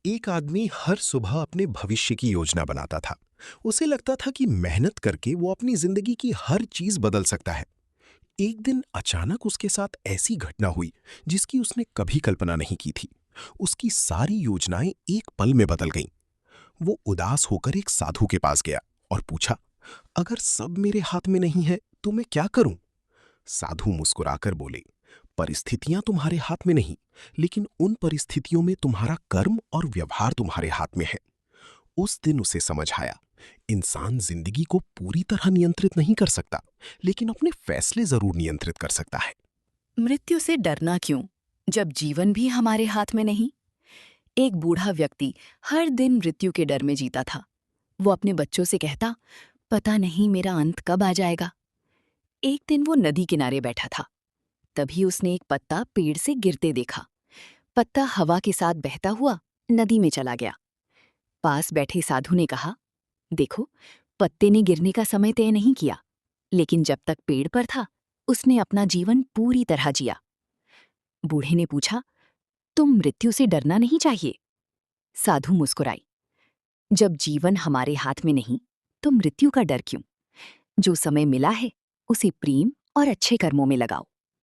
एक आदमी हर सुबह अपने भविष्य की योजना बनाता था। उसे लगता था कि मेहनत करके वो अपनी जिंदगी की हर चीज बदल सकता है। एक दिन अचानक उसके साथ ऐसी घटना हुई जिसकी उसने कभी कल्पना नहीं की थी। उसकी सारी योजनाएं एक पल में बदल गईं। वो उदास होकर एक साधु के पास गया और पूछा, अगर सब मेरे हाथ में नहीं है तो मैं क्या करूं? साधु मुस्कुराकर बोले, परिस्थितियां तुम्हारे हाथ में नहीं, लेकिन उन परिस्थितियों में तुम्हारा कर्म और व्यवहार तुम्हारे हाथ में है। उस दिन उसे समझ आया, इंसान जिंदगी को पूरी तरह नियंत्रित नहीं कर सकता, लेकिन अपने फैसले जरूर नियंत्रित कर सकता है। मृत्यु से डरना क्यों, जब जीवन भी हमारे हाथ में नहीं। एक बूढ़ा व्यक्ति हर दिन मृत्यु के डर में जीता था। वो अपने बच्चों से कहता, पता नहीं मेरा अंत कब आ जाएगा। एक दिन वो नदी किनारे बैठा था। तभी उसने एक पत्ता पेड़ से गिरते देखा। पत्ता हवा के साथ बहता हुआ नदी में चला गया। पास बैठे साधु ने कहा, देखो, पत्ते ने गिरने का समय तय नहीं किया, लेकिन जब तक पेड़ पर था उसने अपना जीवन पूरी तरह जिया। बूढ़े ने पूछा, तुम मृत्यु से डरना नहीं चाहिए? साधु मुस्कुराई, जब जीवन हमारे हाथ में नहीं तो मृत्यु का डर क्यों? जो समय मिला है उसे प्रेम और अच्छे कर्मों में लगाओ।